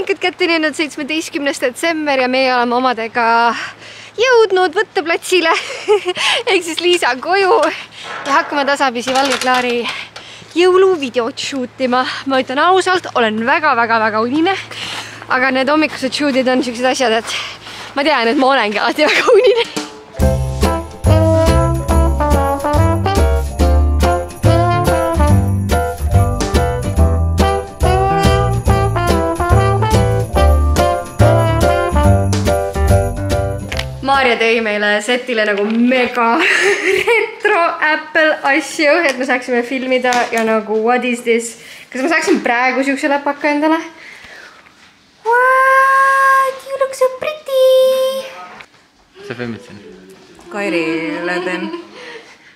hommikut kätte nüüd 17. detsember ja meie oleme omadega jõudnud võtteplatsile ehk siis Liisa koju ja hakkame tasapisi Valge Klaari jõuluvideot shootima. Ma ütlen ausalt, olen väga unine, aga need hommikused shootid on sellised asjad, et ma tean, et ma olengi alati väga unine. Maarja tõi meile setile nagu mega retro Apple asju, et me saaksime filmida ja nagu what is this? Kas ma saaksin praegu siukse läpaka endale? What? You look so pretty! Sa filmid siin? Kairile teen.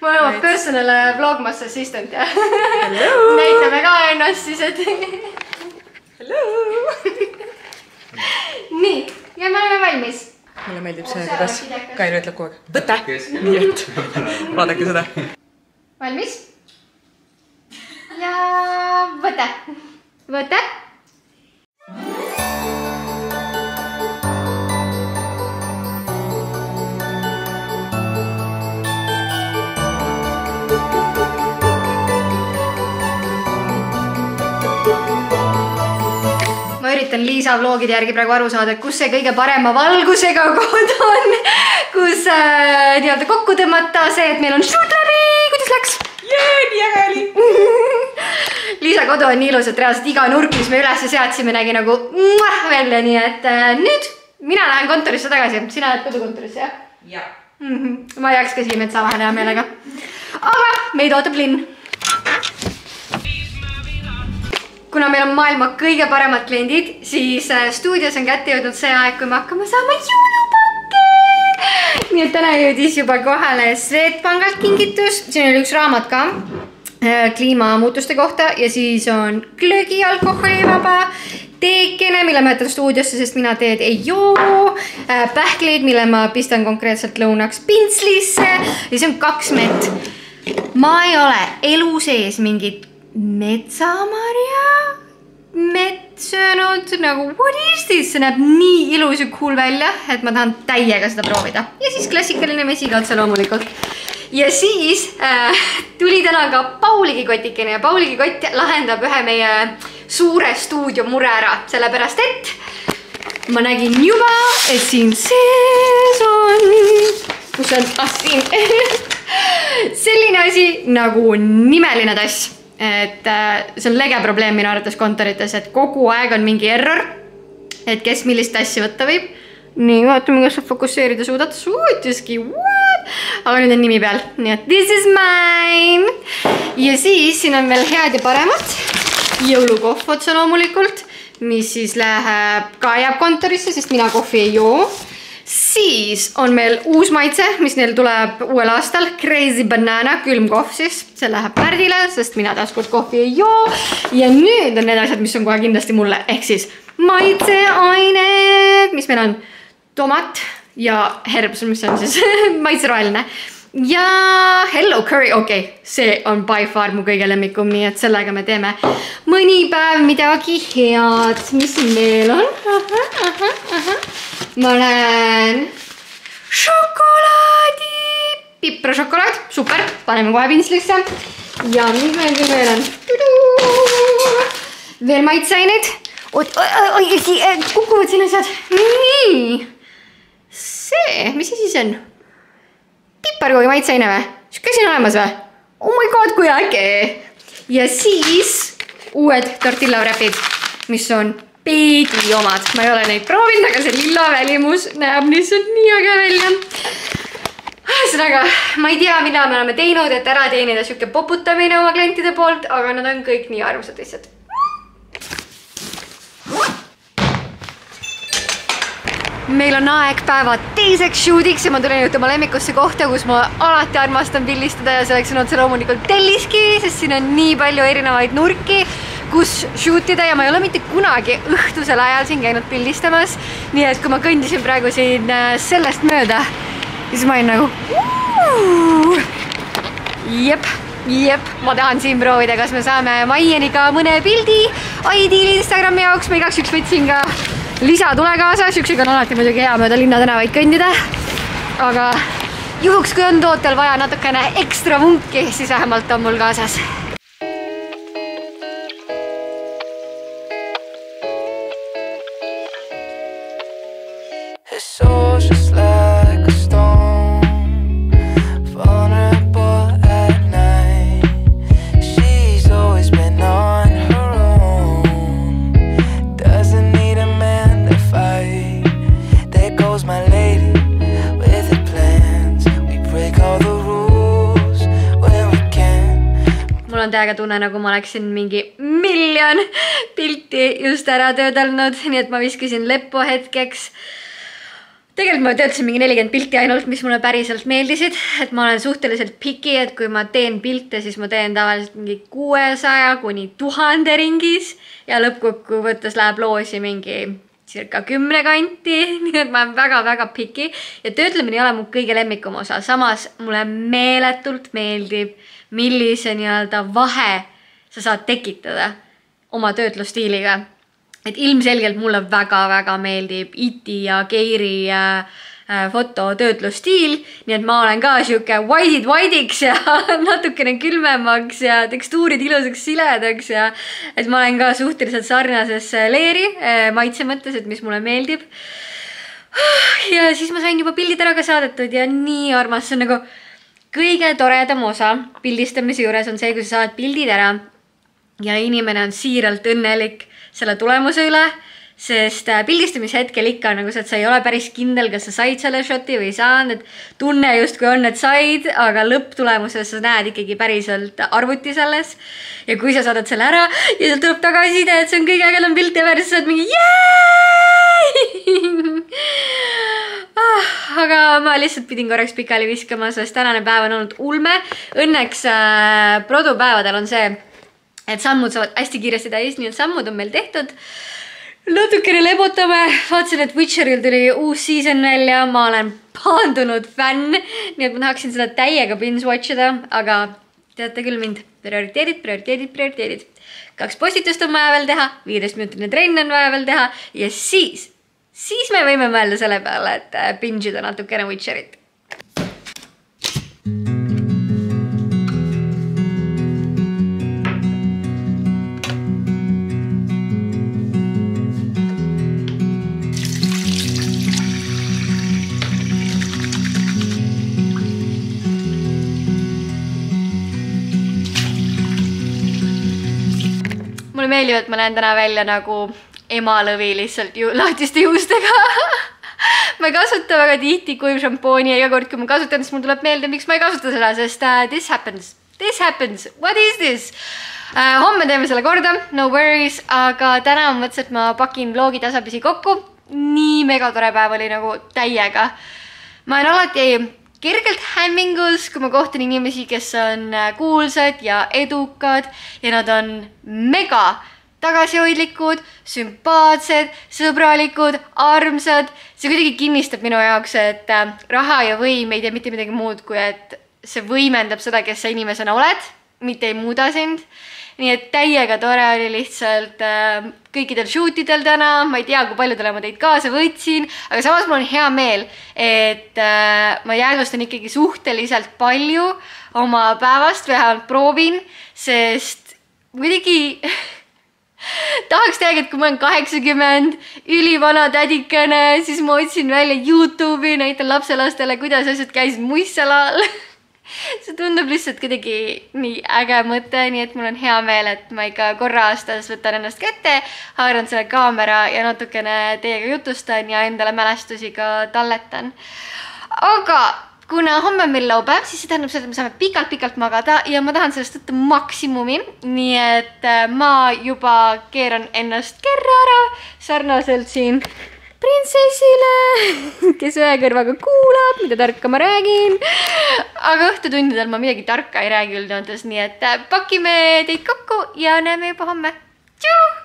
Ma olen oma personal vlogmas assistant ja näitame ka ennast siis, et hello! Nii, ja me oleme valmis. Mulle meeldib see, kuidas Kairi ütleb kogu aeg. Võta! Nii et, vaadake seda. Valmis? Ja võta! Võta! Ma üritan Liisa vlogide järgi praegu aru saada, kus see kõige parema valgusega koht on, kus nii-öelda kokku tõmmata see, et meil on shoot läbi. Kuidas läks? Jee, nii äge oli! Liisa kodu on nii ilus, et reaalselt iga nurk, mis me üles seadsime, nägi nagu välja, nii et nüüd mina lähen kontorisse tagasi. Sina lähed kodukontorisse, jah? Jah. Ma jääks ka siia metsa vahele hea meelega. Aga meid ootab linn. Kuna meil on maailma kõige paremad kliendid, siis stuudios on kätte jõudnud see aeg, kui me hakkame saama jõulupakke. Nii et täna jõudis juba kohale Swedbankalt kingitus. Siin oli üks raamat ka kliimamuutuste kohta ja siis on glögi alkoholivaba, teekene, mille ma jätan stuudiosse, sest mina teed ei joo, pähkleid, mille ma pistan konkreetselt lõunaks pintslisse ja siis on 2 mett. Ma ei ole elu sees mingit metsamarja mett söönud, nagu what is this? See näeb nii ilus ja cool välja, et ma tahan täiega seda proovida. Ja siis klassikaline mesikatse loomulikult. Ja siis tuli täna ka Pauligi kotikene ja Pauligi kott lahendab ühe meie suure stuudio mure ära, sellepärast et ma nägin juba, et siin sees on, kus on siin selline asi nagu nimeline tass. Et see on lege probleem minu arvates kontorites, et kogu aeg on mingi error, et kes millist tassi võtta võib. Nii, vaatame, kas sa fokusseerida suudad. Suutiski, what? Aga nüüd on nimi peal. Nii et this is mine. Ja siis siin on veel head ja paremat. Jõulukohv otsa loomulikult, mis siis läheb ka jääb kontorisse, sest mina kohvi ei joo. Siis on meil uus maitse, mis neil tuleb uuel aastal. Crazy banana, külmkohv siis. See läheb Märdile, sest mina taaskord kohvi ei joo. Ja nüüd on need asjad, mis on kohe kindlasti mulle. Ehk siis maitseained, mis meil on tomat ja herbs, mis on siis maitseroheline. Ja hello curry, okei, see on by far mu kõige lemmikum, nii et sellega me teeme mõni päev midagi head. Mis siin veel on? Ma näen šokolaadi, piprašokolaad, super, paneme kohe pintslisse. Ja mis meil veel on? Veel maitseaineid. Kukuvad siin asjad. Nii, see, mis see siis on? Piparkoogi maitseaine või? Kas siin olemas või? Oh my god, kui äge! Ja siis uued tortillavräpid, mis on Peegi omad. Ma ei ole neid proovinud, aga see lilla välimus näeb lihtsalt nii äge välja. Ühesõnaga, ma ei tea, mida me oleme teinud, et ära teenida siuke poputamine oma klientide poolt, aga nad on kõik nii armsad lihtsalt. Meil on aeg päeva teiseks shoot'iks ja ma tulin nüüd oma lemmikusse kohta, kus ma alati armastan pildistada ja selleks on otse loomulikult Telliskivi, sest siin on nii palju erinevaid nurki, kus shootida ja ma ei ole mitte kunagi õhtusel ajal siin käinud pildistamas. Nii et kui ma kõndisin praegu siin sellest mööda, siis ma olin nagu jep, Jep, ma tahan siin proovida, kas me saame Maieniga mõne pildi Aidiil Instagrami jaoks. Ma igaks üks võtsin ka lisatule kaasa. Süksega on alati muidugi hea mööda linnatänavaid kõndida. Aga juhuks, kui on tootel vaja natukene ekstra vunki, siis vähemalt on mul kaasas. It's all just like a stone, vulnerable at night. She's always been on her own, doesn't need a man to fight. There goes my lady with her plans. We break all the rules when we can. Mul on täiega tunne, nagu ma oleksin mingi miljon pilti just ära töödelnud, nii et ma viskasin leppo hetkeks. Tegelikult ma töötasin mingi 40 pilti ainult, mis mulle päriselt meeldisid, et ma olen suhteliselt piki, et kui ma teen pilte, siis ma teen tavaliselt mingi 600 kuni 1000 ringis ja lõppkokkuvõttes läheb loosi mingi circa 10 kanti, nii et ma olen väga-väga piki ja töötlemine ei ole mu kõige lemmikum osa. Samas mulle meeletult meeldib, millise nii-öelda vahe sa saad tekitada oma töötlusstiiliga. Et ilmselgelt mulle väga-väga meeldib Iti ja Keiri fototöötlusstiil, nii et ma olen ka siuke white'iks ja natukene külmemaks ja tekstuurid ilusaks siledaks ja et ma olen ka suhteliselt sarnases leeri maitse mõttes, et mis mulle meeldib. Ja siis ma sain juba pildid ära ka saadetud ja nii armas, see on nagu kõige toredam osa pildistamise juures on see, kui sa saad pildid ära ja inimene on siiralt õnnelik selle tulemuse üle, sest pildistamise hetkel ikka nagu sa, et sa ei ole päris kindel, kas sa said selle shoti või ei saanud, et tunne just kui on, et said, aga lõpptulemuses sa näed ikkagi päriselt arvuti selles ja kui sa saadad selle ära ja seal tuleb tagasiside, et see on kõige ägedam pilt ja sa saad mingi aga ma lihtsalt pidin korraks pikali viskama, sest tänane päev on olnud ulme. Õnneks produpäevadel on see, et sammud saavad hästi kiiresti täis, nii et sammud on meil tehtud. Natukene lebotame. Vaatasin, et Witcheril tuli uus season välja. Ma olen paandunud fänn, nii et ma tahaksin seda täiega binge-watchida, aga teate küll mind. Prioriteedid. 2 postitust on vaja veel teha, 15-minutine trenn on vaja veel teha ja siis me võime mõelda selle peale, et binge'ida natukene Witcherit. Mulle meeldib, et ma näen täna välja nagu emalõvi lihtsalt lahtiste juustega. Ma ei kasuta väga tihti kuiv šampooni ja iga kord, kui ma kasutan, siis mul tuleb meelde, miks ma ei kasuta seda, sest this happens. What is this? Homme teeme selle korda, no worries, aga täna ma mõtlesin, et ma pakin vlogi tasapisi kokku. Nii mega tore päev oli nagu täiega. Ma olen alati kergelt hämmingus, kui ma kohtan inimesi, kes on kuulsad ja edukad ja nad on mega tagasihoidlikud, sümpaatsed, sõbralikud, armsad. See kuidagi kinnistab minu jaoks, et raha ja võim ei tee mitte midagi muud, kui et see võimendab seda, kes sa inimesena oled, mitte ei muuda sind. Nii et täiega tore oli lihtsalt kõikidel shootidel täna, ma ei tea, kui paljudele ma teid kaasa võtsin, aga samas mul on hea meel, et ma jäädvustan ikkagi suhteliselt palju oma päevast, vähemalt proovin, sest muidugi tahaks täiega, et kui ma olen 80, ülivana tädikene, siis ma otsin välja YouTube'i, näitan lapselastele, kuidas asjad käisid muissalal. See tundub lihtsalt kuidagi nii äge mõte, nii et mul on hea meel, et ma ikka korra aastas võtan ennast kätte, haaran selle kaamera ja natukene teiega jutustan ja endale mälestusi ka talletan. Aga kuna homme on meil laupäev, siis see tähendab seda, et me saame pikalt magada ja ma tahan sellest võtta maksimumi, nii et ma juba keeran ennast kerra ära, sarnaselt siin printsessile, kes ühe kõrvaga kuulab, mida tarka ma räägin. Aga õhtutundidel ma midagi tarka ei räägi üldjoontes, nii et pakime teid kokku ja näeme juba homme. Tšuu!